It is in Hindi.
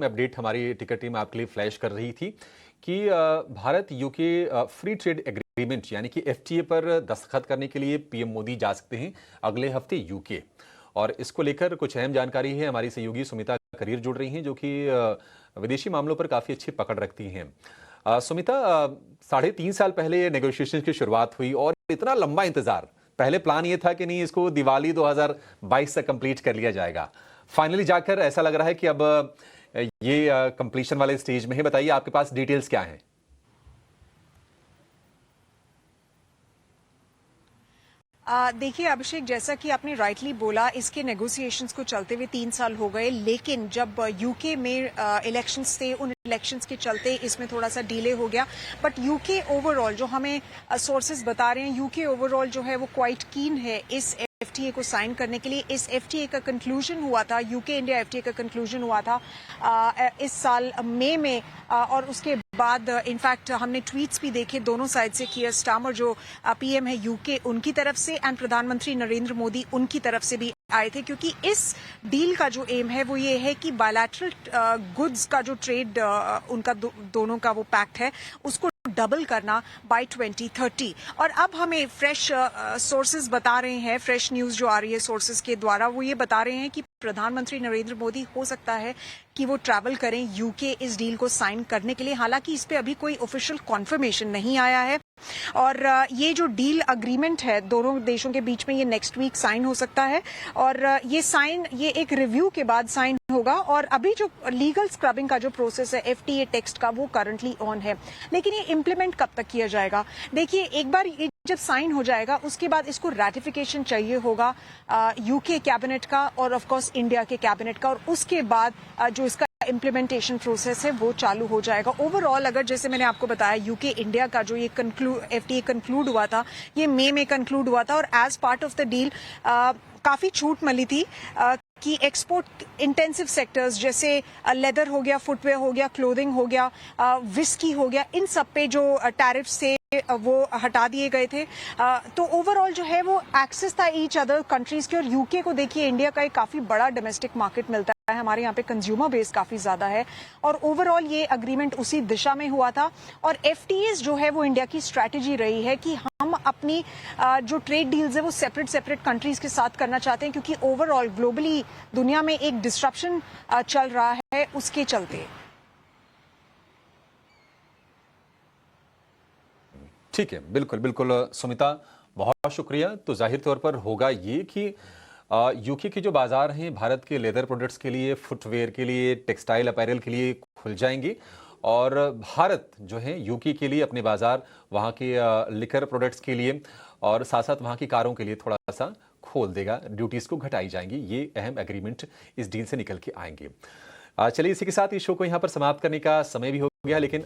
अपडेट हमारी टिकट टीम आपके लिए फ्लैश कर रही थी कि Bharat UK free trade agreement यानी कि एफटीए पर दस्तखत करने के लिए पीएम मोदी जा सकते हैं अगले हफ्ते यूके। और इसको लेकर कुछ अहम जानकारी है, हमारी सहयोगी सुमिता करीर जुड़ रही हैं जो कि विदेशी मामलों पर काफ़ी अच्छी पकड़ रखती हैं। सुमिता, 3.5 साल पहले ये नेगोशिएशन की शुरुआत हुई और इतना लंबा इंतजार, पहले प्लान ये था कि नहीं इसको दिवाली 2022 तक कंप्लीट कर लिया जाएगा। फाइनली जाकर ऐसा लग रहा है कि अब ये कंप्लीशन वाले स्टेज में है। बताइए आपके पास डिटेल्स क्या हैं? देखिए अभिषेक, जैसा कि आपने राइटली बोला, इसके नेगोशिएशंस को चलते हुए 3 साल हो गए, लेकिन जब यूके में इलेक्शंस थे, उन इलेक्शंस के चलते इसमें थोड़ा सा डिले हो गया। बट यूके ओवरऑल, जो हमें सोर्सेज बता रहे हैं, यूके ओवरऑल जो है वो क्वाइट कीन है इस एफटीए को साइन करने के लिए। इस एफटीए का कंक्लूजन हुआ था, यूके इंडिया एफटीए का कंक्लूजन हुआ था इस साल मई में, और उसके बाद इनफैक्ट हमने ट्वीट्स भी देखे दोनों साइड से, कियर स्टार्मर जो पीएम है यूके, उनकी तरफ से, एंड प्रधानमंत्री नरेंद्र मोदी उनकी तरफ से भी आए थे, क्योंकि इस डील का जो एम है वो ये है कि बायलैटरल गुड्स का जो ट्रेड उनका दोनों का वो पैक्ट है उसको डबल करना बाय 2030। और अब हमें फ्रेश सोर्सेज बता रहे हैं, फ्रेश न्यूज जो आ रही है सोर्सेज के द्वारा, वो ये बता रहे हैं कि प्रधानमंत्री नरेंद्र मोदी हो सकता है कि वो ट्रैवल करें यूके इस डील को साइन करने के लिए। हालांकि इस पे अभी कोई ऑफिशियल कॉन्फर्मेशन नहीं आया है, और ये जो डील अग्रीमेंट है दोनों देशों के बीच में, ये नेक्स्ट वीक साइन हो सकता है, और ये एक रिव्यू के बाद साइन होगा। और अभी जो लीगल स्क्रबिंग का जो प्रोसेस है एफटीए टेक्स्ट का, वो करंटली ऑन है, लेकिन ये इम्प्लीमेंट कब तक किया जाएगा? देखिए, एक बार ये जब साइन हो जाएगा उसके बाद इसको रैटिफिकेशन चाहिए होगा यूके कैबिनेट का और ऑफ कोर्स इंडिया के कैबिनेट का, और उसके बाद जो इसका इम्प्लीमेंटेशन प्रोसेस है वो चालू हो जाएगा। ओवरऑल अगर, जैसे मैंने आपको बताया, यूके इंडिया का जो ये एफटीए कंक्लूड हुआ था, ये मई में कंक्लूड हुआ था, और as part of the deal काफी छूट मिली थी कि एक्सपोर्ट इंटेंसिव सेक्टर्स जैसे लेदर हो गया, फुटवेयर हो गया, क्लोथिंग हो गया, विस्की हो गया, इन सब पे जो टैरिफ्स थे वो हटा दिए गए थे। तो ओवरऑल जो है वो एक्सेस था ईच अदर कंट्रीज के। और यूके को देखिए, इंडिया का एक काफी बड़ा डोमेस्टिक मार्केट मिलता है, हमारे यहाँ पे कंज्यूमर बेस काफी ज्यादा है, और ओवरऑल ये अग्रीमेंट उसी दिशा में हुआ था। और एफटीएस जो है वो इंडिया की स्ट्रैटेजी रही है कि हम अपनी जो ट्रेड डील्स है वो सेपरेट कंट्रीज के साथ करना चाहते हैं, क्योंकि ओवरऑल ग्लोबली दुनिया में एक डिस्ट्रप्शन चल रहा है उसके चलते। ठीक है, बिल्कुल बिल्कुल सुमिता, बहुत शुक्रिया। तो जाहिर तौर पर होगा ये कि यूके के जो बाजार हैं भारत के लेदर प्रोडक्ट्स के लिए, फुटवेयर के लिए, टेक्सटाइल अपैरल के लिए खुल जाएंगे, और भारत जो है यूके के लिए अपने बाजार वहाँ के लिकर प्रोडक्ट्स के लिए और साथ साथ वहाँ की कारों के लिए थोड़ा सा खोल देगा, ड्यूटीज़ को घटाई जाएंगी। ये अहम एग्रीमेंट इस डील से निकल के आएंगे। चलिए, इसी के साथ इस शो को यहाँ पर समाप्त करने का समय भी हो गया, लेकिन